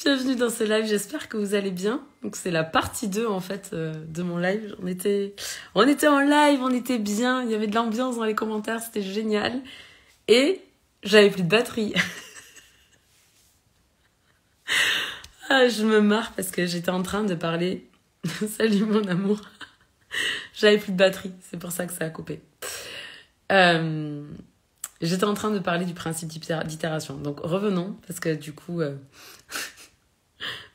Bienvenue dans ce live, j'espère que vous allez bien. Donc c'est la partie 2 en fait de mon live. On était en live, on était bien, il y avait de l'ambiance dans les commentaires, c'était génial. Et j'avais plus de batterie. Ah, je me marre parce que j'étais en train de parler. Salut mon amour. J'avais plus de batterie, c'est pour ça que ça a coupé. J'étais en train de parler du principe d'itération. Donc revenons, parce que du coup,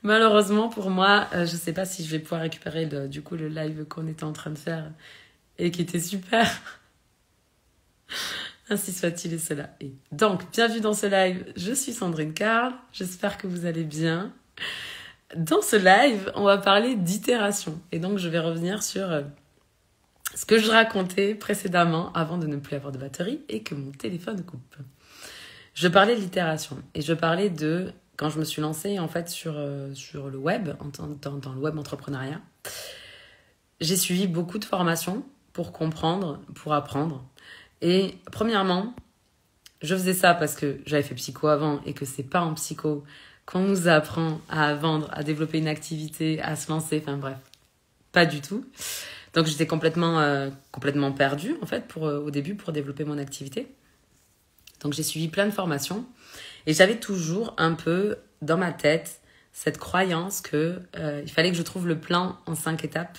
malheureusement pour moi, je sais pas si je vais pouvoir récupérer le live qu'on était en train de faire et qui était super. Ainsi soit-il et cela est. Donc, bienvenue dans ce live, je suis Sandrine Carl, j'espère que vous allez bien. Dans ce live, on va parler d'itération. Et donc, je vais revenir sur ce que je racontais précédemment avant de ne plus avoir de batterie et que mon téléphone coupe. Je parlais de l'itération et je parlais de quand je me suis lancée en fait sur le web, dans le web entrepreneuriat. J'ai suivi beaucoup de formations pour comprendre, pour apprendre. Et premièrement, je faisais ça parce que j'avais fait psycho avant et que c'est pas en psycho qu'on nous apprend à vendre, à développer une activité, à se lancer, enfin bref, pas du tout. Donc j'étais complètement perdue en fait au début pour développer mon activité. Donc j'ai suivi plein de formations et j'avais toujours un peu dans ma tête cette croyance que il fallait que je trouve le plan en 5 étapes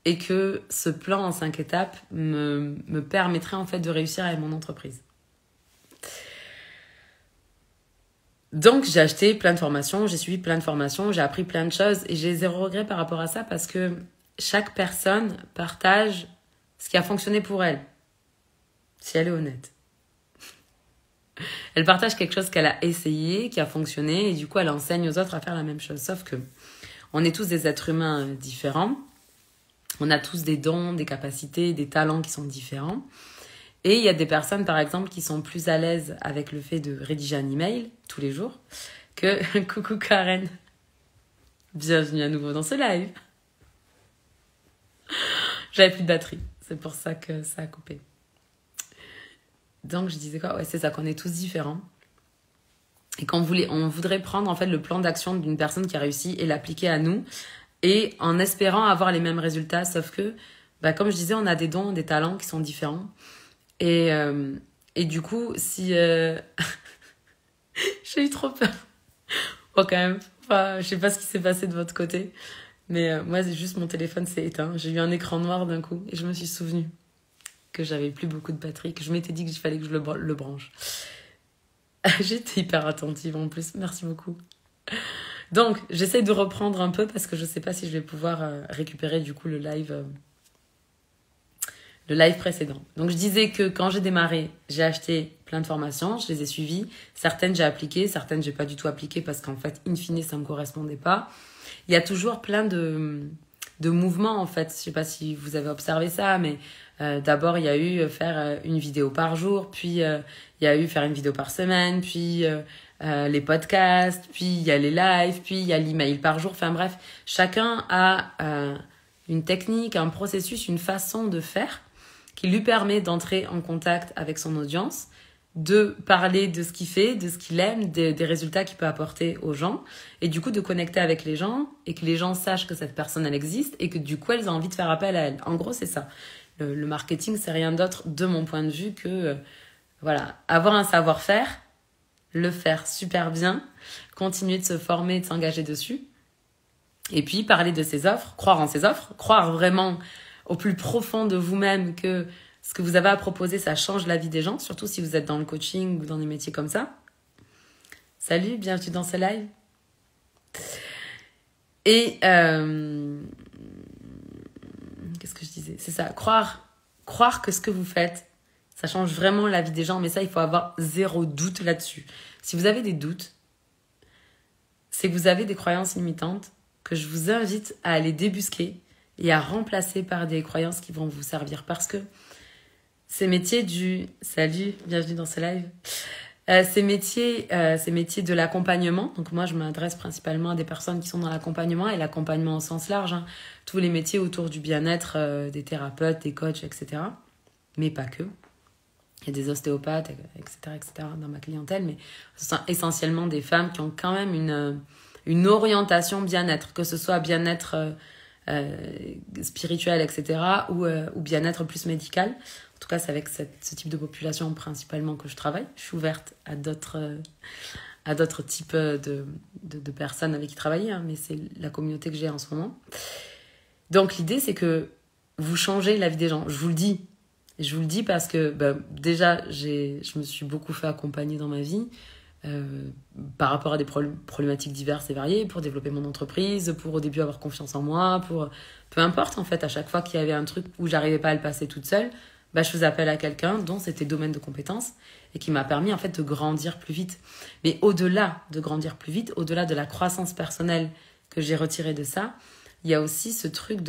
et que ce plan en 5 étapes me permettrait en fait de réussir avec mon entreprise. Donc j'ai acheté plein de formations, j'ai suivi plein de formations, j'ai appris plein de choses et j'ai zéro regret par rapport à ça parce que chaque personne partage ce qui a fonctionné pour elle, si elle est honnête. Elle partage quelque chose qu'elle a essayé, qui a fonctionné, et du coup elle enseigne aux autres à faire la même chose. Sauf que on est tous des êtres humains différents, on a tous des dons, des capacités, des talents qui sont différents. Et il y a des personnes, par exemple, qui sont plus à l'aise avec le fait de rédiger un email tous les jours que... Coucou Karen, bienvenue à nouveau dans ce live. J'avais plus de batterie, c'est pour ça que ça a coupé. Donc je disais quoi? Ouais, c'est ça, qu'on est tous différents. Et on voudrait prendre en fait le plan d'action d'une personne qui a réussi et l'appliquer à nous. Et en espérant avoir les mêmes résultats, sauf que, comme je disais, on a des dons, des talents qui sont différents. Et du coup, si... J'ai eu trop peur. Bon, quand même, je sais pas ce qui s'est passé de votre côté. Mais moi, c'est juste mon téléphone s'est éteint. J'ai eu un écran noir d'un coup et je me suis souvenue que j'avais plus beaucoup de batterie, que je m'étais dit qu'il fallait que je le branche. J'étais hyper attentive en plus. Merci beaucoup. Donc, j'essaie de reprendre un peu parce que je sais pas si je vais pouvoir récupérer du coup le live précédent. Donc, je disais que quand j'ai démarré, j'ai acheté plein de formations, je les ai suivies. Certaines, j'ai appliquées, certaines, j'ai pas du tout appliquées parce qu'en fait, in fine, ça me correspondait pas. Il y a toujours plein de mouvements, en fait. Je sais pas si vous avez observé ça, mais d'abord, il y a eu faire une vidéo par jour, puis il y a eu faire une vidéo par semaine, puis les podcasts, puis il y a les lives, puis il y a l'email par jour. Enfin bref, chacun a une technique, un processus, une façon de faire qui lui permet d'entrer en contact avec son audience, de parler de ce qu'il fait, de ce qu'il aime, des résultats qu'il peut apporter aux gens, et du coup de connecter avec les gens, et que les gens sachent que cette personne, elle existe, et que du coup, elles ont envie de faire appel à elle. En gros, c'est ça. Le marketing, c'est rien d'autre, de mon point de vue, que avoir un savoir-faire, le faire super bien, continuer de se former, de s'engager dessus, et puis parler de ses offres, croire en ses offres, croire vraiment au plus profond de vous-même que ce que vous avez à proposer, ça change la vie des gens, surtout si vous êtes dans le coaching ou dans des métiers comme ça. Salut, bienvenue dans ce live. Et qu'est-ce que je disais? C'est ça, croire que ce que vous faites, ça change vraiment la vie des gens, mais ça, il faut avoir zéro doute là-dessus. Si vous avez des doutes, c'est que vous avez des croyances limitantes que je vous invite à aller débusquer et à remplacer par des croyances qui vont vous servir. Parce que ces métiers Salut, bienvenue dans ce live. Ces métiers de l'accompagnement, donc moi je m'adresse principalement à des personnes qui sont dans l'accompagnement, et l'accompagnement au sens large, hein, tous les métiers autour du bien-être, des thérapeutes, des coachs, etc. Mais pas que. Il y a des ostéopathes, etc., dans ma clientèle, mais ce sont essentiellement des femmes qui ont quand même une orientation bien-être, que ce soit bien-être spirituel, etc., ou bien-être plus médical. En tout cas, c'est avec ce type de population principalement que je travaille. Je suis ouverte à d'autres types de personnes avec qui travailler, hein, mais c'est la communauté que j'ai en ce moment. Donc l'idée, c'est que vous changez la vie des gens. Je vous le dis. Je vous le dis parce que déjà, je me suis beaucoup fait accompagner dans ma vie par rapport à des problématiques diverses et variées, pour développer mon entreprise, pour au début avoir confiance en moi, pour peu importe en fait, à chaque fois qu'il y avait un truc où j'arrivais pas à le passer toute seule, je faisais appel à quelqu'un dont c'était domaine de compétence et qui m'a permis en fait de grandir plus vite. Mais au-delà de grandir plus vite, au-delà de la croissance personnelle que j'ai retirée de ça, il y a aussi ce truc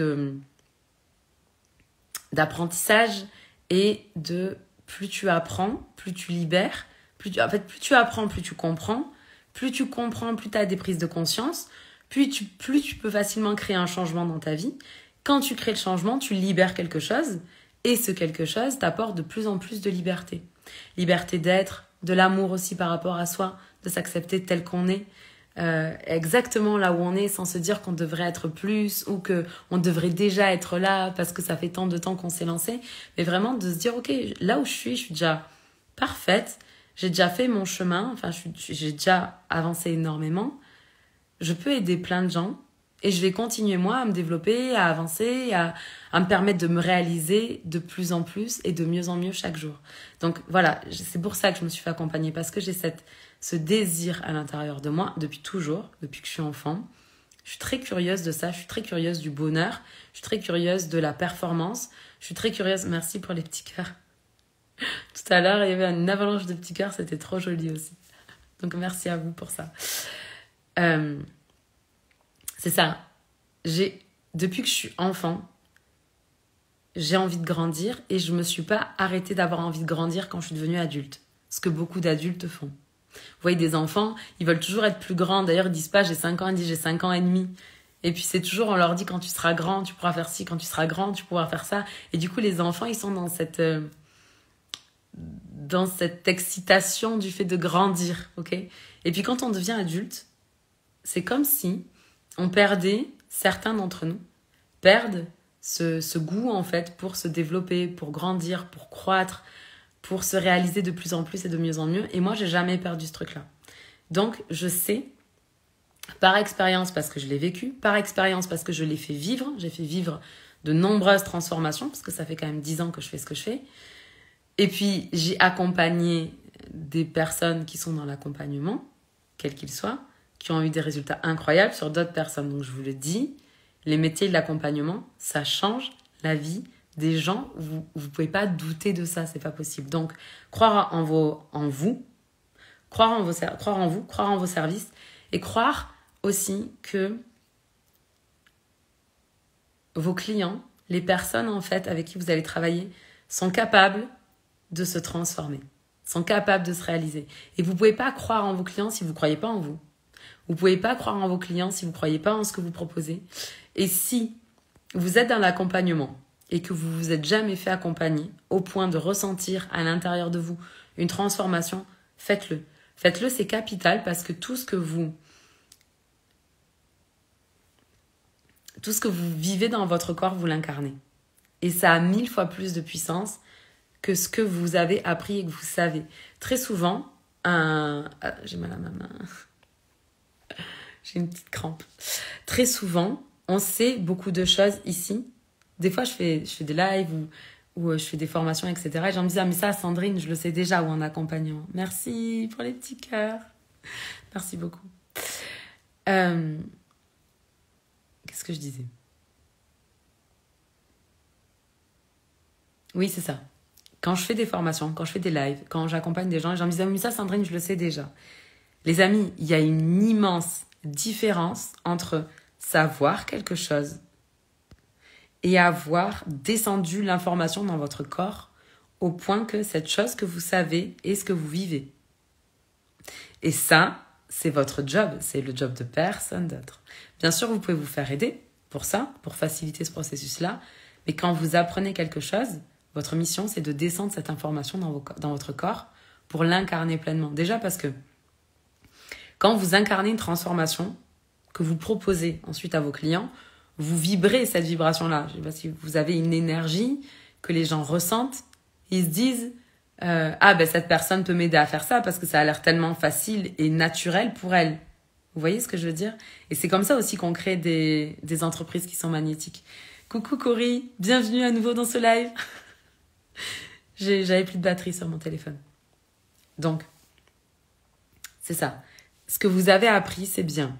d'apprentissage et de plus tu apprends, plus tu libères, plus tu apprends, plus tu comprends, plus tu as des prises de conscience, plus tu peux facilement créer un changement dans ta vie. Quand tu crées le changement, tu libères quelque chose et ce quelque chose t'apporte de plus en plus de liberté. Liberté d'être, de l'amour aussi par rapport à soi, de s'accepter tel qu'on est, exactement là où on est, sans se dire qu'on devrait être plus ou qu'on devrait déjà être là parce que ça fait tant de temps qu'on s'est lancé, mais vraiment de se dire ok, là où je suis déjà parfaite, j'ai déjà fait mon chemin, enfin j'ai déjà avancé énormément, je peux aider plein de gens et je vais continuer moi à me développer, à avancer, à me permettre de me réaliser de plus en plus et de mieux en mieux chaque jour. Donc voilà, c'est pour ça que je me suis fait accompagner, parce que j'ai ce désir à l'intérieur de moi depuis toujours, depuis que je suis enfant. Je suis très curieuse de ça, je suis très curieuse du bonheur, je suis très curieuse de la performance, je suis très curieuse, merci pour les petits cœurs. Tout à l'heure, il y avait une avalanche de petits cœurs, c'était trop joli aussi. Donc merci à vous pour ça. C'est ça, depuis que je suis enfant, j'ai envie de grandir et je me suis pas arrêtée d'avoir envie de grandir quand je suis devenue adulte. Ce que beaucoup d'adultes font. Vous voyez des enfants, ils veulent toujours être plus grands. D'ailleurs, ils disent pas j'ai 5 ans, ils disent j'ai 5 ans et demi. Et puis c'est toujours, on leur dit quand tu seras grand, tu pourras faire ci, quand tu seras grand, tu pourras faire ça. Et du coup, les enfants, ils sont dans cette excitation du fait de grandir, ok ? Et puis quand on devient adulte, c'est comme si on perdait, certains d'entre nous, perdent ce goût en fait pour se développer, pour grandir, pour croître, pour se réaliser de plus en plus et de mieux en mieux. Et moi, j'ai jamais perdu ce truc-là. Donc, je sais, par expérience parce que je l'ai vécu, par expérience parce que je l'ai fait vivre, j'ai fait vivre de nombreuses transformations, parce que ça fait quand même 10 ans que je fais ce que je fais. Et puis, j'ai accompagné des personnes qui sont dans l'accompagnement, quel qu'il soit, qui ont eu des résultats incroyables sur d'autres personnes. Donc, je vous le dis, les métiers de l'accompagnement, ça change la vie des gens. Vous pouvez pas douter de ça, c'est pas possible. Donc, croire en vous, croire en vous, croire en vos services, et croire aussi que vos clients, les personnes en fait avec qui vous allez travailler, sont capables de se transformer, sont capables de se réaliser. Et vous pouvez pas croire en vos clients si vous croyez pas en vous. Vous pouvez pas croire en vos clients si vous croyez pas en ce que vous proposez. Et si vous êtes dans l'accompagnement et que vous vous êtes jamais fait accompagner au point de ressentir à l'intérieur de vous une transformation, faites-le. Faites-le, c'est capital, parce que tout ce que vous vivez dans votre corps, vous l'incarnez. Et ça a 1000 fois plus de puissance que ce que vous avez appris et que vous savez. Très souvent, j'ai mal à ma main. J'ai une petite crampe. Très souvent, on sait beaucoup de choses ici. Des fois, je fais des lives ou je fais des formations, etc. Et les gens me disent « Ah, mais ça, Sandrine, je le sais déjà » ou en accompagnement. Merci pour les petits cœurs. Merci beaucoup. Qu'est-ce que je disais ? Oui, c'est ça. Quand je fais des formations, quand je fais des lives, quand j'accompagne des gens, les gens me disent « Ah, mais ça, Sandrine, je le sais déjà ». Les amis, il y a une immense différence entre savoir quelque chose et avoir descendu l'information dans votre corps au point que cette chose que vous savez est ce que vous vivez. Et ça, c'est votre job, c'est le job de personne d'autre. Bien sûr, vous pouvez vous faire aider pour ça, pour faciliter ce processus-là, mais quand vous apprenez quelque chose, Votre mission, c'est de descendre cette information dans votre corps pour l'incarner pleinement. Déjà parce que quand vous incarnez une transformation que vous proposez ensuite à vos clients, vous vibrez cette vibration-là. Je ne sais pas si vous avez une énergie que les gens ressentent. Ils se disent cette personne peut m'aider à faire ça parce que ça a l'air tellement facile et naturel pour elle. Vous voyez ce que je veux dire? Et c'est comme ça aussi qu'on crée des entreprises qui sont magnétiques. Coucou Cory, bienvenue à nouveau dans ce live. J'avais plus de batterie sur mon téléphone. Donc, c'est ça. Ce que vous avez appris, c'est bien.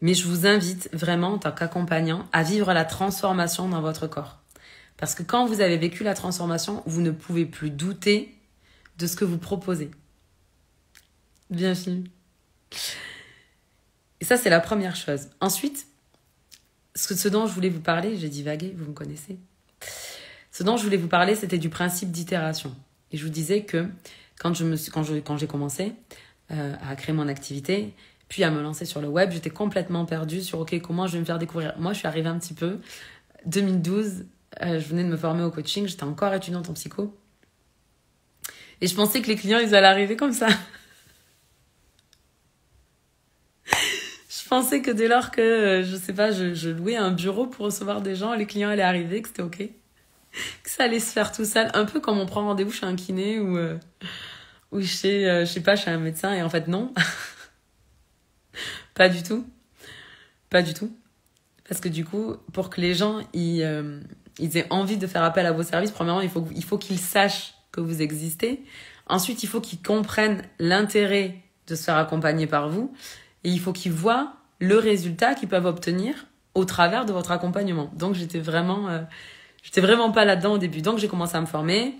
Mais je vous invite vraiment, en tant qu'accompagnant, à vivre la transformation dans votre corps. Parce que quand vous avez vécu la transformation, vous ne pouvez plus douter de ce que vous proposez. Bienvenue. Et ça, c'est la première chose. Ensuite, ce dont je voulais vous parler, j'ai divagué, vous me connaissez. Ce dont je voulais vous parler, c'était du principe d'itération. Et je vous disais que quand j'ai commencé à créer mon activité, puis à me lancer sur le web, j'étais complètement perdue sur OK, comment je vais me faire découvrir. Moi, je suis arrivée un petit peu. 2012, je venais de me former au coaching, j'étais encore étudiante en psycho. Et je pensais que les clients, ils allaient arriver comme ça. Je pensais que dès lors que, je louais un bureau pour recevoir des gens, les clients allaient arriver, que c'était OK. Que ça allait se faire tout seul. Un peu comme on prend rendez-vous chez un kiné ou chez un médecin. Et en fait, non. Pas du tout. Pas du tout. Parce que du coup, pour que les gens ils aient envie de faire appel à vos services, premièrement, il faut qu'ils sachent que vous existez. Ensuite, il faut qu'ils comprennent l'intérêt de se faire accompagner par vous. Et il faut qu'ils voient le résultat qu'ils peuvent obtenir au travers de votre accompagnement. Donc, j'étais vraiment pas là-dedans au début. Donc, j'ai commencé à me former.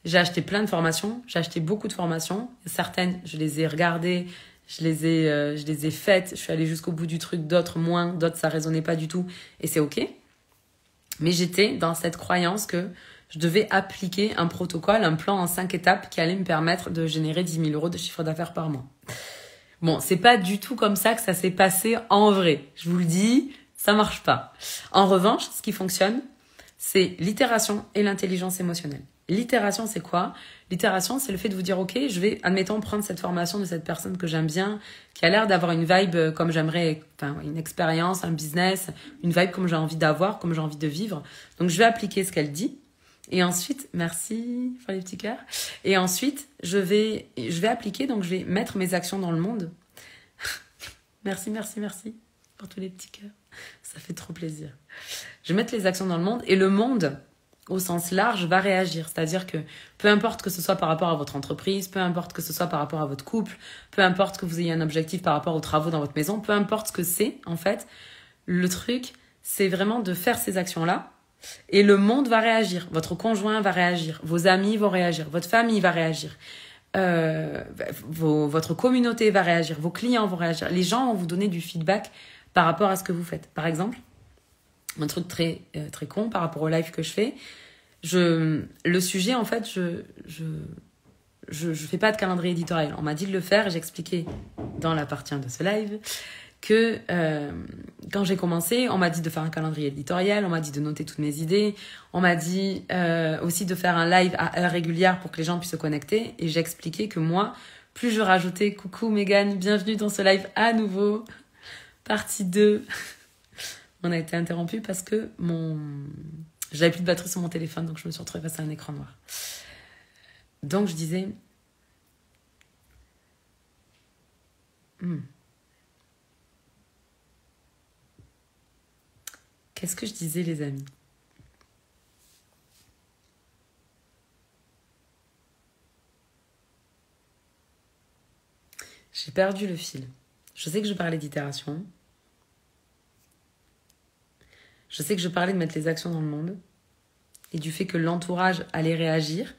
J'ai acheté plein de formations. J'ai acheté beaucoup de formations. Certaines, je les ai regardées. Je les ai faites. Je suis allée jusqu'au bout du truc. D'autres, moins. D'autres, ça résonnait pas du tout. Et c'est OK. Mais j'étais dans cette croyance que je devais appliquer un protocole, un plan en 5 étapes qui allait me permettre de générer 10 000 € de chiffre d'affaires par mois. Bon, c'est pas du tout comme ça que ça s'est passé en vrai. Je vous le dis, ça marche pas. En revanche, ce qui fonctionne, c'est l'itération et l'intelligence émotionnelle. L'itération, c'est quoi? L'itération, c'est le fait de vous dire, OK, je vais, admettons, prendre cette formation de cette personne que j'aime bien, qui a l'air d'avoir une vibe comme j'aimerais, enfin, une expérience, un business, une vibe comme j'ai envie d'avoir, comme j'ai envie de vivre. Donc, je vais appliquer ce qu'elle dit. Et ensuite, merci pour les petits cœurs. Et ensuite, je vais appliquer, donc je vais mettre mes actions dans le monde. Merci pour tous les petits cœurs. Ça fait trop plaisir. Je vais mettre les actions dans le monde et le monde, au sens large, va réagir. C'est-à-dire que peu importe que ce soit par rapport à votre entreprise, peu importe que ce soit par rapport à votre couple, peu importe que vous ayez un objectif par rapport aux travaux dans votre maison, peu importe ce que c'est, en fait, le truc, c'est vraiment de faire ces actions-là. Et le monde va réagir, votre conjoint va réagir, vos amis vont réagir, votre famille va réagir, votre communauté va réagir, vos clients vont réagir. Les gens vont vous donner du feedback par rapport à ce que vous faites. Par exemple, un truc très con par rapport au live que je fais, le sujet, en fait, je fais pas de calendrier éditorial. On m'a dit de le faire et j'ai expliqué dans la partie 1 de ce live que quand j'ai commencé, on m'a dit de faire un calendrier éditorial, on m'a dit de noter toutes mes idées, on m'a dit aussi de faire un live à heure régulière pour que les gens puissent se connecter. Et j'ai expliqué que moi, plus je rajoutais « Coucou Mégane, bienvenue dans ce live à nouveau, partie 2 ». On a été interrompu parce que j'avais plus de batterie sur mon téléphone, donc je me suis retrouvée face à un écran noir. Donc je disais... Qu'est-ce que je disais, les amis? J'ai perdu le fil. Je sais que je parlais d'itération. Je sais que je parlais de mettre les actions dans le monde et du fait que l'entourage allait réagir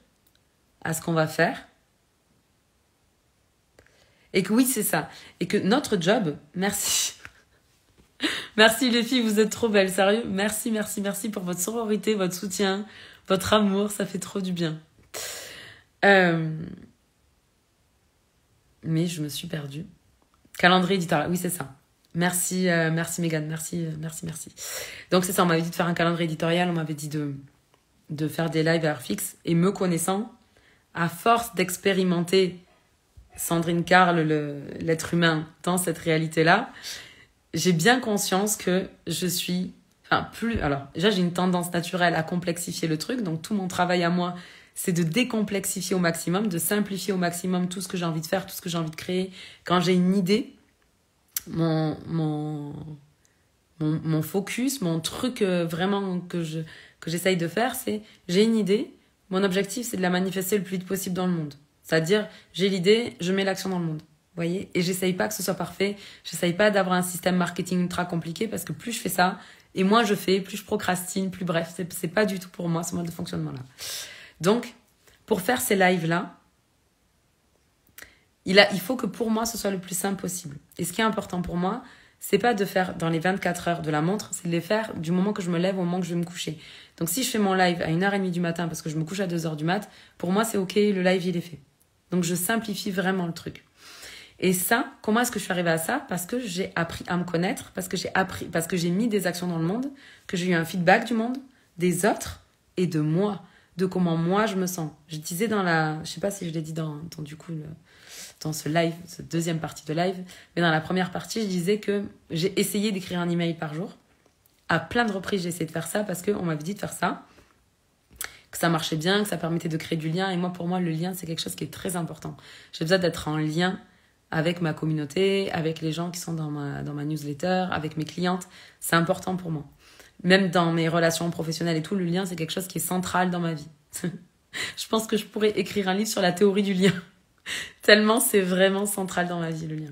à ce qu'on va faire. Et que oui, c'est ça. Et que notre job, merci. Merci les filles, vous êtes trop belles, sérieux. Merci pour votre sororité, votre soutien, votre amour, ça fait trop du bien. Mais je me suis perdue. Calendrier éditorial, oui c'est ça. Merci Mégane, merci. Donc c'est ça, on m'avait dit de faire un calendrier éditorial, on m'avait dit de de faire des lives à heure fixe et me connaissant, à force d'expérimenter Sandrine Carle, l'être humain, dans cette réalité-là, j'ai bien conscience que je suis... Enfin, plus... Alors, déjà, j'ai une tendance naturelle à complexifier le truc. Donc, tout mon travail à moi, c'est de décomplexifier au maximum, de simplifier au maximum tout ce que j'ai envie de faire, tout ce que j'ai envie de créer. Quand j'ai une idée, mon focus, mon truc vraiment que j'essaye de faire, c'est j'ai une idée, mon objectif, c'est de la manifester le plus vite possible dans le monde. C'est-à-dire, j'ai l'idée, je mets l'action dans le monde. Vous voyez ? Et j'essaye pas que ce soit parfait. J'essaye pas d'avoir un système marketing ultra compliqué parce que plus je fais ça, et moins je fais, plus je procrastine, plus bref, c'est pas du tout pour moi ce mode de fonctionnement-là. Donc, pour faire ces lives-là, il faut que pour moi, ce soit le plus simple possible. Et ce qui est important pour moi, c'est pas de faire dans les 24 heures de la montre, c'est de les faire du moment que je me lève au moment que je vais me coucher. Donc, si je fais mon live à 1h30 du matin parce que je me couche à 2h du mat, pour moi, c'est OK, le live, il est fait. Donc, je simplifie vraiment le truc. Et ça, comment est-ce que je suis arrivée à ça ? Parce que j'ai appris à me connaître, parce que j'ai mis des actions dans le monde, que j'ai eu un feedback du monde, des autres et de moi, de comment moi je me sens. Je disais je sais pas si je l'ai dit dans ce live, cette deuxième partie de live, mais dans la première partie, je disais que j'ai essayé d'écrire un email par jour. À plein de reprises, j'ai essayé de faire ça parce qu'on m'avait dit de faire ça, que ça marchait bien, que ça permettait de créer du lien. Et moi, pour moi, le lien, c'est quelque chose qui est très important. J'ai besoin d'être en lien avec ma communauté, avec les gens qui sont dans ma newsletter, avec mes clientes. C'est important pour moi. Même dans mes relations professionnelles et tout, le lien, c'est quelque chose qui est central dans ma vie. Je pense que je pourrais écrire un livre sur la théorie du lien. Tellement c'est vraiment central dans ma vie, le lien.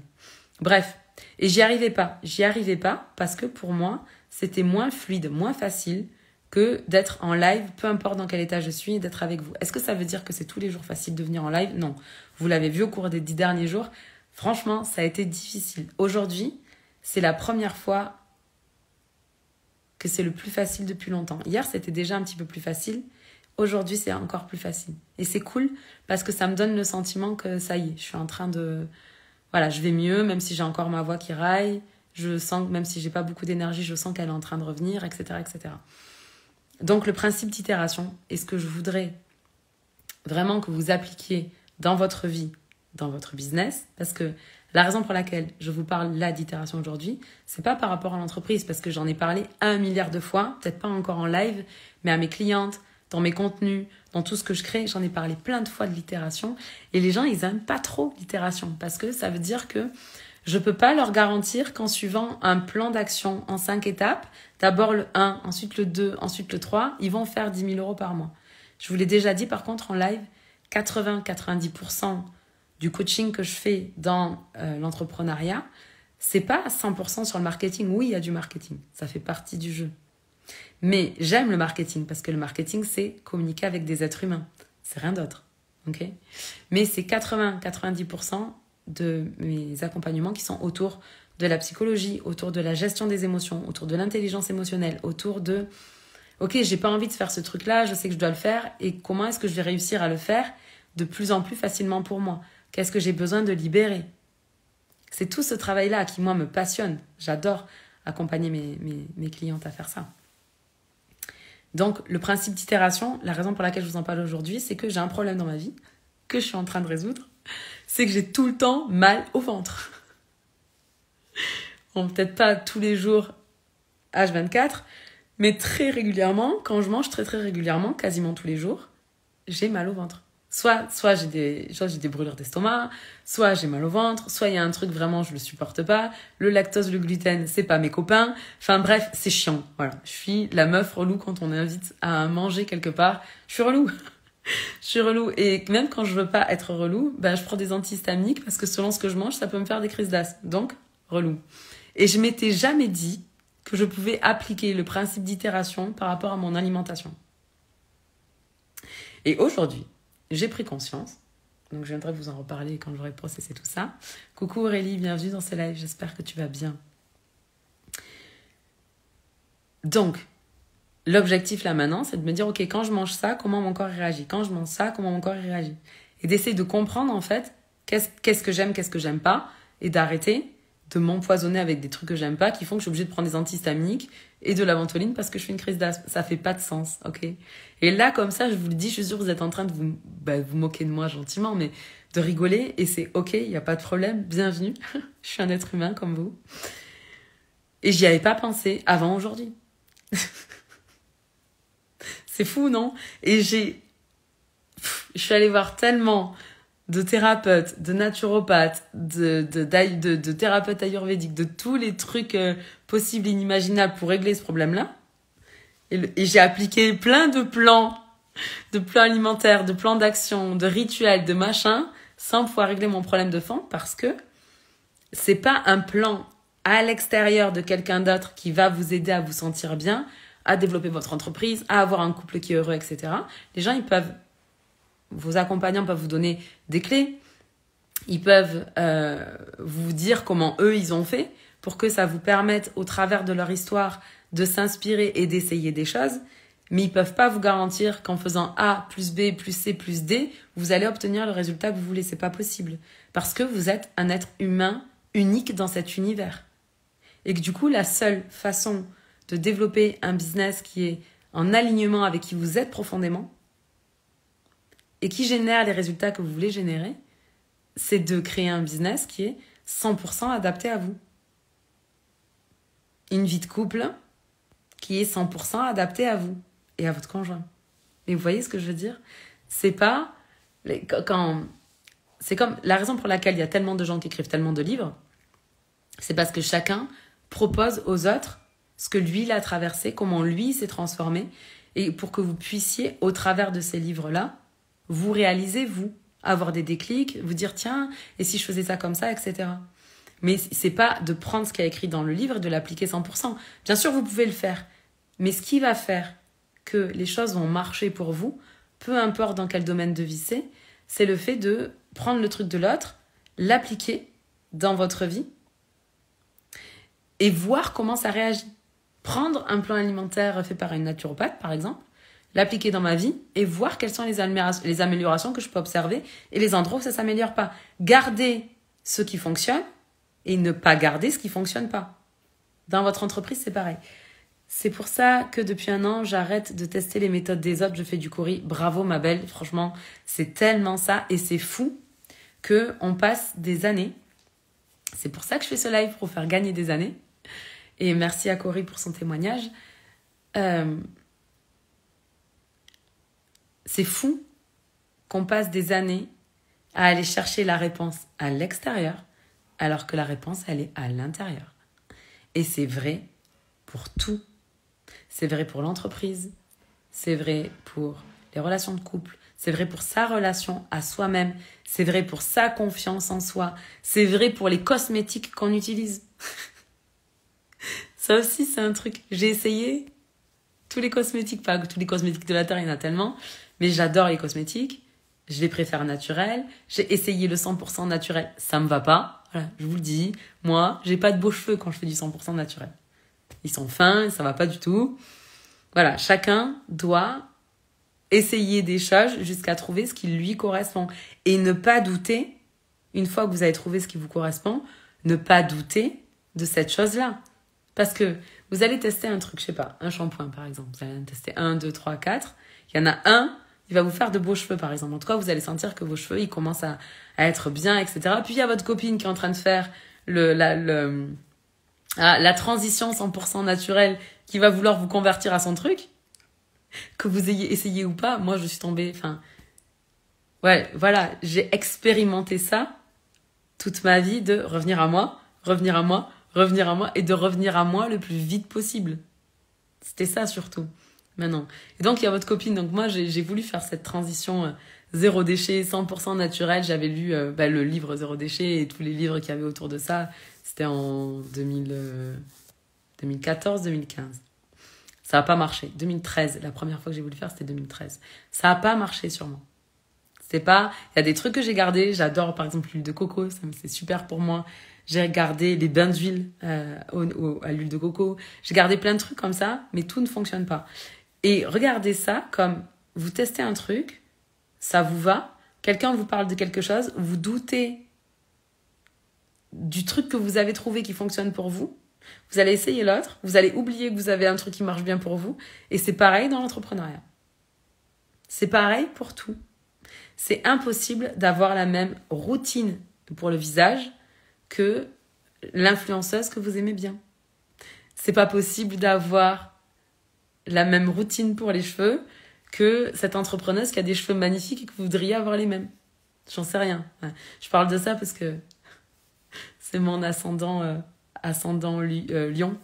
Bref, et j'y arrivais pas. J'y arrivais pas parce que pour moi, c'était moins fluide, moins facile que d'être en live, peu importe dans quel état je suis, et d'être avec vous. Est-ce que ça veut dire que c'est tous les jours facile de venir en live ? Non. Vous l'avez vu au cours des 10 derniers jours. Franchement, ça a été difficile. Aujourd'hui, c'est la première fois que c'est le plus facile depuis longtemps. Hier, c'était déjà un petit peu plus facile. Aujourd'hui, c'est encore plus facile. Et c'est cool parce que ça me donne le sentiment que ça y est, je suis en train de... Voilà, je vais mieux, même si j'ai encore ma voix qui raille. Je sens que même si j'ai pas beaucoup d'énergie, je sens qu'elle est en train de revenir, etc., etc. Donc, le principe d'itération est ce que je voudrais vraiment que vous appliquiez dans votre vie, dans votre business, parce que la raison pour laquelle je vous parle là d'itération aujourd'hui, c'est pas par rapport à l'entreprise, parce que j'en ai parlé 1 milliard de fois, peut-être pas encore en live, mais à mes clientes, dans mes contenus, dans tout ce que je crée, j'en ai parlé plein de fois de l'itération. Et les gens, ils aiment pas trop l'itération, parce que ça veut dire que je peux pas leur garantir qu'en suivant un plan d'action en 5 étapes, d'abord le 1, ensuite le 2, ensuite le 3, ils vont faire 10 000 € par mois. Je vous l'ai déjà dit, par contre, en live, 80-90% du coaching que je fais dans l'entrepreneuriat, c'est pas 100% sur le marketing. Oui, il y a du marketing. Ça fait partie du jeu. Mais j'aime le marketing parce que le marketing, c'est communiquer avec des êtres humains. C'est rien d'autre. Okay ? Mais c'est 80-90% de mes accompagnements qui sont autour de la psychologie, autour de la gestion des émotions, autour de l'intelligence émotionnelle, autour de ok, j'ai pas envie de faire ce truc-là, je sais que je dois le faire et comment est-ce que je vais réussir à le faire de plus en plus facilement pour moi ? Qu'est-ce que j'ai besoin de libérer ? C'est tout ce travail-là qui, moi, me passionne. J'adore accompagner mes clientes à faire ça. Donc, le principe d'itération, la raison pour laquelle je vous en parle aujourd'hui, c'est que j'ai un problème dans ma vie que je suis en train de résoudre. C'est que j'ai tout le temps mal au ventre. Bon, peut-être pas tous les jours H24, mais très régulièrement, quand je mange très très régulièrement, quasiment tous les jours, j'ai mal au ventre. Soit j'ai des brûlures d'estomac, soit j'ai mal au ventre, soit il y a un truc vraiment je le supporte pas, le lactose, le gluten, c'est pas mes copains. Enfin bref, c'est chiant. Voilà, je suis la meuf relou quand on m'invite à manger quelque part. Je suis relou. Je suis relou et même quand je veux pas être relou, je prends des antihistaminiques parce que selon ce que je mange, ça peut me faire des crises d'asthme. Donc, relou. Et je m'étais jamais dit que je pouvais appliquer le principe d'itération par rapport à mon alimentation. Et aujourd'hui, j'ai pris conscience, donc je viendrai vous en reparler quand j'aurai processé tout ça. Coucou Aurélie, bienvenue dans ce live, j'espère que tu vas bien. Donc, l'objectif là maintenant, c'est de me dire, ok, quand je mange ça, comment mon corps réagit ? Quand je mange ça, comment mon corps réagit ? Et d'essayer de comprendre en fait, qu'est-ce que j'aime pas, et d'arrêter de m'empoisonner avec des trucs que j'aime pas, qui font que je suis obligée de prendre des antihistaminiques et de la ventoline parce que je fais une crise d'asthme. Ça fait pas de sens, ok? Et là, comme ça, je vous le dis, je suis sûre que vous êtes en train de vous moquer de moi gentiment, mais de rigoler, et c'est ok, il n'y a pas de problème, bienvenue. Je suis un être humain comme vous. Et j'y avais pas pensé avant aujourd'hui. C'est fou, non? Et je suis allée voir tellement de thérapeutes, de naturopathes, de thérapeutes ayurvédiques, de tous les trucs possibles et inimaginables pour régler ce problème-là. Et j'ai appliqué plein de plans alimentaires, de plans d'action, de rituels, de machins, sans pouvoir régler mon problème de fond, parce que c'est pas un plan à l'extérieur de quelqu'un d'autre qui va vous aider à vous sentir bien, à développer votre entreprise, à avoir un couple qui est heureux, etc. Les gens, vos accompagnants peuvent vous donner des clés. Ils peuvent vous dire comment eux, ils ont fait pour que ça vous permette, au travers de leur histoire, de s'inspirer et d'essayer des choses. Mais ils peuvent pas vous garantir qu'en faisant A plus B plus C plus D, vous allez obtenir le résultat que vous voulez. C'est pas possible. Parce que vous êtes un être humain unique dans cet univers. Et que du coup, la seule façon de développer un business qui est en alignement avec qui vous êtes profondément et qui génère les résultats que vous voulez générer, c'est de créer un business qui est 100% adapté à vous. Une vie de couple qui est 100% adaptée à vous et à votre conjoint. Et vous voyez ce que je veux dire? C'est pas... C'est comme la raison pour laquelle il y a tellement de gens qui écrivent tellement de livres, c'est parce que chacun propose aux autres ce que lui, il a traversé, comment lui s'est transformé, et pour que vous puissiez, au travers de ces livres-là, vous réaliser, vous, avoir des déclics, vous dire, tiens, et si je faisais ça comme ça, etc. Mais c'est pas de prendre ce qui est écrit dans le livre et de l'appliquer 100%. Bien sûr, vous pouvez le faire, mais ce qui va faire que les choses vont marcher pour vous, peu importe dans quel domaine de vie c'est le fait de prendre le truc de l'autre, l'appliquer dans votre vie et voir comment ça réagit. Prendre un plan alimentaire fait par une naturopathe, par exemple, l'appliquer dans ma vie et voir quelles sont les améliorations que je peux observer et les endroits où ça ne s'améliore pas. Garder ce qui fonctionne et ne pas garder ce qui ne fonctionne pas. Dans votre entreprise, c'est pareil. C'est pour ça que depuis 1 an, j'arrête de tester les méthodes des autres. Je fais du courrier. Bravo, ma belle. Franchement, c'est tellement ça. Et c'est fou qu'on passe des années. C'est pour ça que je fais ce live, pour vous faire gagner des années. Et merci à Cory pour son témoignage. C'est fou qu'on passe des années à aller chercher la réponse à l'extérieur, alors que la réponse, elle est à l'intérieur. Et c'est vrai pour tout. C'est vrai pour l'entreprise, c'est vrai pour les relations de couple, c'est vrai pour sa relation à soi-même, c'est vrai pour sa confiance en soi, c'est vrai pour les cosmétiques qu'on utilise. Ça aussi, c'est un truc. J'ai essayé tous les cosmétiques, pas tous les cosmétiques de la Terre, il y en a tellement, mais j'adore les cosmétiques, je les préfère naturels. J'ai essayé le 100% naturel, ça me va pas. Voilà, je vous le dis, moi, j'ai pas de beaux cheveux quand je fais du 100% naturel. Ils sont fins, ça va pas du tout. Voilà, chacun doit essayer des choses jusqu'à trouver ce qui lui correspond. Et ne pas douter, une fois que vous avez trouvé ce qui vous correspond, ne pas douter de cette chose-là. Parce que vous allez tester un truc, je sais pas, un shampoing par exemple. Vous allez en tester 1, 2, 3, 4. Il y en a un, il va vous faire de beaux cheveux par exemple. En tout cas, vous allez sentir que vos cheveux, ils commencent à être bien, etc. Puis il y a votre copine qui est en train de faire la transition 100% naturelle qui va vouloir vous convertir à son truc, que vous ayez essayé ou pas. Moi, je suis tombée, ouais, voilà, j'ai expérimenté ça toute ma vie, de revenir à moi, et de revenir à moi le plus vite possible. C'était ça surtout, maintenant. Et donc, il y a votre copine. Donc moi, j'ai voulu faire cette transition zéro déchet, 100% naturel. J'avais lu le livre Zéro déchet et tous les livres qu'il y avait autour de ça. C'était en 2014-2015. Ça n'a pas marché. 2013, la première fois que j'ai voulu faire, c'était 2013. Ça n'a pas marché sur moi. C'est pas... Il y a des trucs que j'ai gardés. J'adore, par exemple, l'huile de coco. C'est super pour moi. J'ai gardé les bains d'huile à l'huile de coco. J'ai gardé plein de trucs comme ça, mais tout ne fonctionne pas. Et regardez ça comme vous testez un truc, ça vous va, quelqu'un vous parle de quelque chose, vous doutez du truc que vous avez trouvé qui fonctionne pour vous. Vous allez essayer l'autre, vous allez oublier que vous avez un truc qui marche bien pour vous. Et c'est pareil dans l'entrepreneuriat. C'est pareil pour tout. C'est impossible d'avoir la même routine pour le visage que l'influenceuse que vous aimez bien. C'est pas possible d'avoir la même routine pour les cheveux que cette entrepreneuse qui a des cheveux magnifiques et que vous voudriez avoir les mêmes. J'en sais rien. Je parle de ça parce que c'est mon ascendant Lion.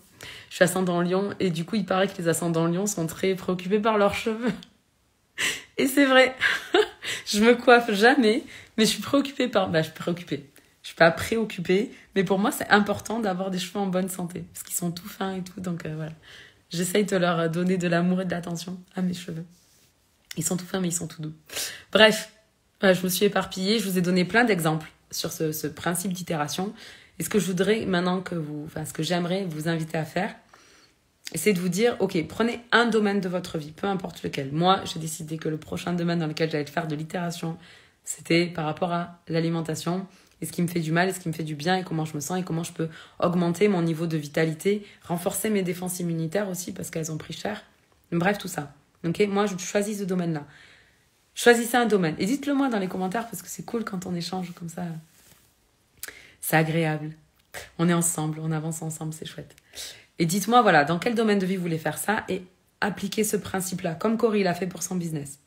Je suis ascendant Lion et du coup, il paraît que les ascendants Lion sont très préoccupés par leurs cheveux. Et c'est vrai. Je me coiffe jamais, mais je suis préoccupée par... je suis préoccupée. Je suis pas préoccupée, mais pour moi, c'est important d'avoir des cheveux en bonne santé parce qu'ils sont tout fins et tout. Donc voilà. J'essaye de leur donner de l'amour et de l'attention à mes cheveux. Ils sont tout fins, mais ils sont tout doux. Bref, je me suis éparpillée. Je vous ai donné plein d'exemples sur ce principe d'itération. Et ce que je voudrais maintenant ce que j'aimerais vous inviter à faire, c'est de vous dire, ok, prenez un domaine de votre vie, peu importe lequel. Moi, j'ai décidé que le prochain domaine dans lequel j'allais faire de l'itération, c'était par rapport à l'alimentation et ce qui me fait du mal et ce qui me fait du bien et comment je me sens et comment je peux augmenter mon niveau de vitalité, renforcer mes défenses immunitaires aussi parce qu'elles ont pris cher. Bref, tout ça. Ok, moi, je choisis ce domaine-là. Choisissez un domaine et dites-le moi dans les commentaires parce que c'est cool quand on échange comme ça. C'est agréable. On est ensemble, on avance ensemble, c'est chouette. Et dites-moi, voilà, dans quel domaine de vie vous voulez faire ça et appliquez ce principe-là, comme Cory l'a fait pour son business.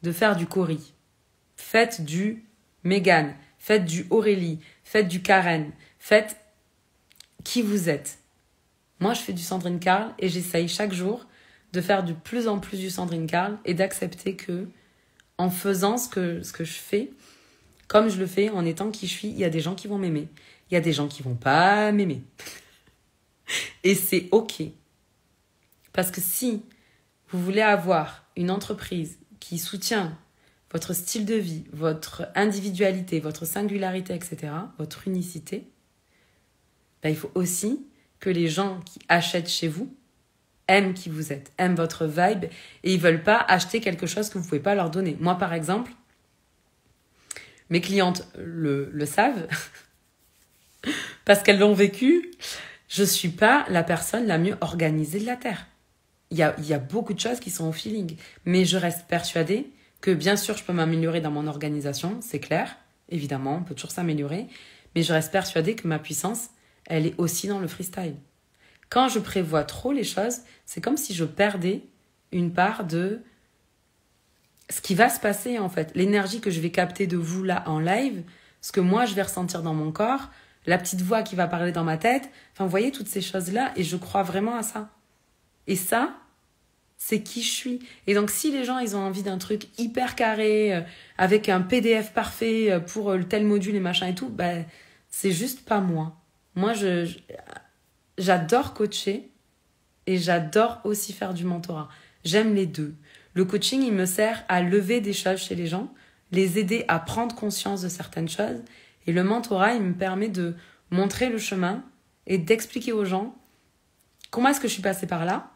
De faire du Cory. Faites du Mégane. Faites du Aurélie. Faites du Karen. Faites qui vous êtes. Moi, je fais du Sandrine Carl et j'essaye chaque jour de faire de plus en plus du Sandrine Carl et d'accepter que, en faisant ce que je fais, comme je le fais, en étant qui je suis, il y a des gens qui vont m'aimer. Il y a des gens qui vont pas m'aimer. Et c'est OK. Parce que si vous voulez avoir une entreprise qui soutient votre style de vie, votre individualité, votre singularité, etc., votre unicité, il faut aussi que les gens qui achètent chez vous aiment qui vous êtes, aiment votre vibe et ils ne veulent pas acheter quelque chose que vous ne pouvez pas leur donner. Moi, par exemple, mes clientes le savent parce qu'elles l'ont vécu. Je ne suis pas la personne la mieux organisée de la Terre. Il y a beaucoup de choses qui sont au feeling. Mais je reste persuadée que bien sûr, je peux m'améliorer dans mon organisation, c'est clair. Évidemment, on peut toujours s'améliorer. Mais je reste persuadée que ma puissance, elle est aussi dans le freestyle. Quand je prévois trop les choses, c'est comme si je perdais une part de ce qui va se passer en fait. L'énergie que je vais capter de vous là en live, ce que moi je vais ressentir dans mon corps, la petite voix qui va parler dans ma tête. Enfin, vous voyez toutes ces choses-là et je crois vraiment à ça. Et ça, c'est qui je suis. Et donc, si les gens, ils ont envie d'un truc hyper carré, avec un PDF parfait pour tel module et machin et tout, c'est juste pas moi. Moi, j'adore coacher et j'adore aussi faire du mentorat. J'aime les deux. Le coaching, il me sert à lever des choses chez les gens, les aider à prendre conscience de certaines choses. Et le mentorat, il me permet de montrer le chemin et d'expliquer aux gens comment est-ce que je suis passée par là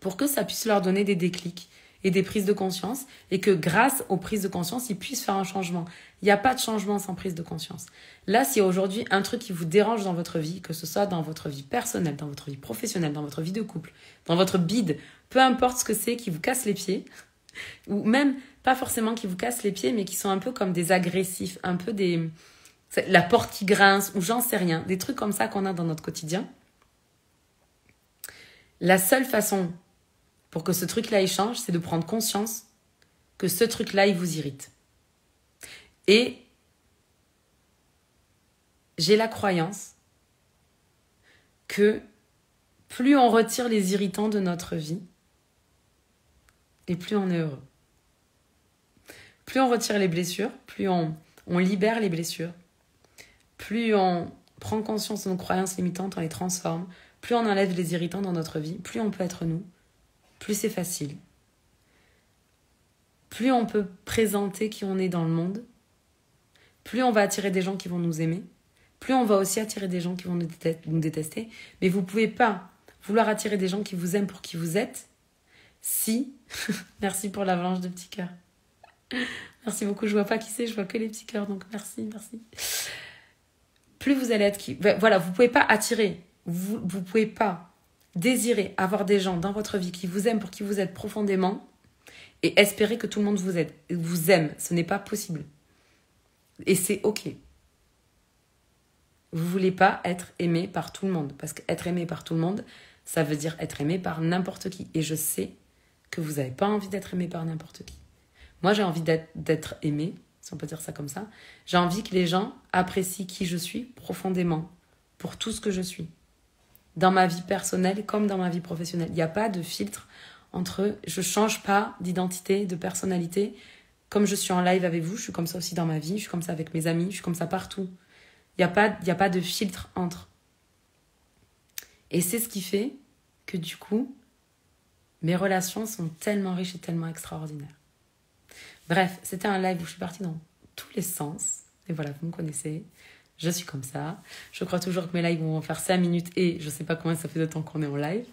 pour que ça puisse leur donner des déclics et des prises de conscience et que grâce aux prises de conscience, ils puissent faire un changement. Il n'y a pas de changement sans prise de conscience. Là, s'il y a aujourd'hui un truc qui vous dérange dans votre vie, que ce soit dans votre vie personnelle, dans votre vie professionnelle, dans votre vie de couple, dans votre bide, peu importe ce que c'est qui vous casse les pieds, ou même pas forcément qui vous casse les pieds, mais qui sont un peu comme des agressifs, un peu la porte qui grince, ou j'en sais rien, des trucs comme ça qu'on a dans notre quotidien. La seule façon pour que ce truc-là il change, c'est de prendre conscience que ce truc-là, il vous irrite. Et j'ai la croyance que plus on retire les irritants de notre vie, et plus on est heureux. Plus on retire les blessures, plus on libère les blessures, plus on prend conscience de nos croyances limitantes, on les transforme, plus on enlève les irritants dans notre vie, plus on peut être nous, plus c'est facile. Plus on peut présenter qui on est dans le monde, plus on va attirer des gens qui vont nous aimer, plus on va aussi attirer des gens qui vont nous détester. Mais vous ne pouvez pas vouloir attirer des gens qui vous aiment pour qui vous êtes si... Merci pour l'avalanche de petits cœurs. « Merci beaucoup, je vois pas qui c'est, je vois que les petits cœurs, donc merci. plus vous allez être... Voilà, vous pouvez pas attirer, vous pouvez pas désirer avoir des gens dans votre vie qui vous aiment pour qui vous êtes profondément et espérer que tout le monde vous aime. Ce n'est pas possible. Et c'est OK. Vous voulez pas être aimé par tout le monde. Parce qu'être aimé par tout le monde, ça veut dire être aimé par n'importe qui. Et je sais que vous n'avez pas envie d'être aimé par n'importe qui. Moi, j'ai envie d'être aimé, si on peut dire ça comme ça. J'ai envie que les gens apprécient qui je suis profondément, pour tout ce que je suis. Dans ma vie personnelle comme dans ma vie professionnelle. Il n'y a pas de filtre entre... Je ne change pas d'identité, de personnalité. Comme je suis en live avec vous, je suis comme ça aussi dans ma vie, je suis comme ça avec mes amis, je suis comme ça partout. Il n'y a pas de filtre entre. Et c'est ce qui fait que du coup, mes relations sont tellement riches et tellement extraordinaires. Bref, c'était un live où je suis partie dans tous les sens. Et voilà, vous me connaissez. Je suis comme ça. Je crois toujours que mes lives vont faire 5 minutes et je ne sais pas combien ça fait de temps qu'on est en live.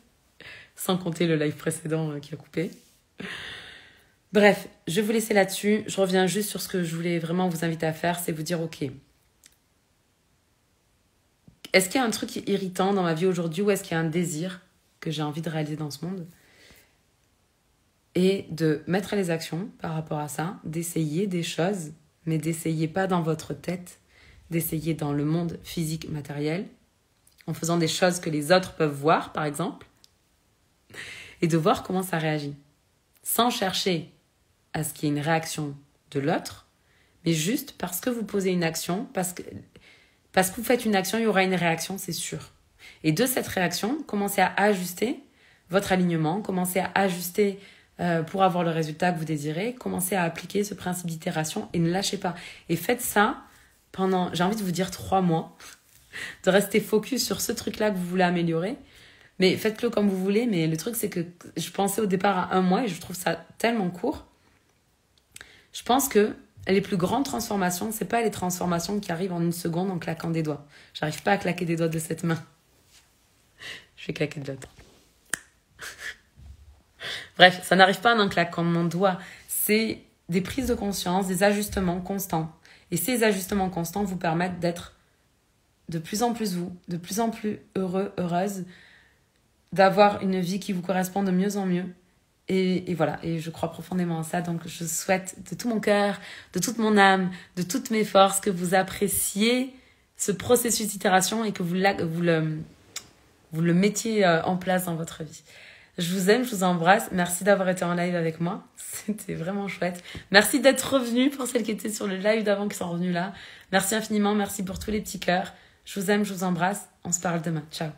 Sans compter le live précédent qui a coupé. Bref, je vais vous laisser là-dessus. Je reviens juste sur ce que je voulais vraiment vous inviter à faire, c'est vous dire, OK, est-ce qu'il y a un truc irritant dans ma vie aujourd'hui ou est-ce qu'il y a un désir que j'ai envie de réaliser dans ce monde? Et de mettre les actions par rapport à ça, d'essayer des choses, mais d'essayer pas dans votre tête, d'essayer dans le monde physique, matériel, en faisant des choses que les autres peuvent voir, par exemple, et de voir comment ça réagit. Sans chercher à ce qu'il y ait une réaction de l'autre, mais juste parce que vous posez une action, parce que vous faites une action, il y aura une réaction, c'est sûr. Et de cette réaction, commencez à ajuster votre alignement, commencez à ajuster pour avoir le résultat que vous désirez, commencez à appliquer ce principe d'itération et ne lâchez pas. Et faites ça pendant, j'ai envie de vous dire 3 mois, de rester focus sur ce truc-là que vous voulez améliorer. Mais faites-le comme vous voulez, mais le truc c'est que je pensais au départ à 1 mois et je trouve ça tellement court. Je pense que les plus grandes transformations, c'est pas les transformations qui arrivent en 1 seconde en claquant des doigts. J'arrive pas à claquer des doigts de cette main. Je vais claquer de l'autre. Bref, ça n'arrive pas en un claquement de doigts. C'est des prises de conscience, des ajustements constants. Et ces ajustements constants vous permettent d'être de plus en plus vous, de plus en plus heureux, heureuse, d'avoir une vie qui vous correspond de mieux en mieux. Et voilà, et je crois profondément en ça, donc je souhaite de tout mon cœur, de toute mon âme, de toutes mes forces, que vous appréciez ce processus d'itération et que vous le mettiez en place dans votre vie. Je vous aime, je vous embrasse, merci d'avoir été en live avec moi, c'était vraiment chouette. Merci d'être revenus pour celles qui étaient sur le live d'avant qui sont revenues là. Merci infiniment, merci pour tous les petits cœurs. Je vous aime, je vous embrasse, on se parle demain, ciao.